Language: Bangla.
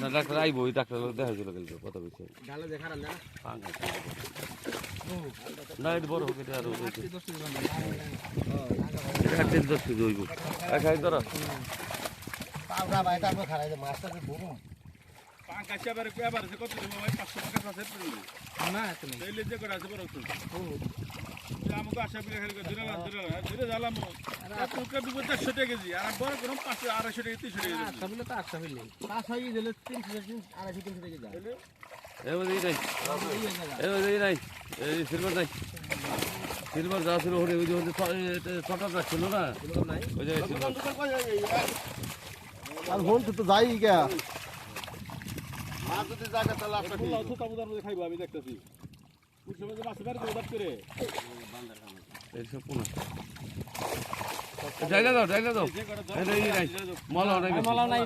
না ডাক্তার আইবো, ওই ডাক্তার দেখা ছিল কিন্তু কত বেশি না, এটা বড় হোক, এটা আরো 8-10 কেজি হইব। খাই ধরো আমাকে আশা করে ধরে জ্বালাম 400 টাকা কেজি, আর বড় কোনো 250 টাকা 300 টাকা আচ্ছা বলে তো আচ্ছা হইলে 500 দিলে 300 টাকা যায় এই সিলভার নাই, সিলভার যা ছিল ওই যে ছটা ছিল না, ওই যে আর হল তো যাই গা মাছ যদি জায়গা তাহলে আপনি তাবুদার মধ্যে খাইবো আমি দেখতেছি পুরো মাছ বাড়ি ওদাত করে এইসব কোন জায়গা দাও, জায়গা দাও, এই নাই মলা নাই।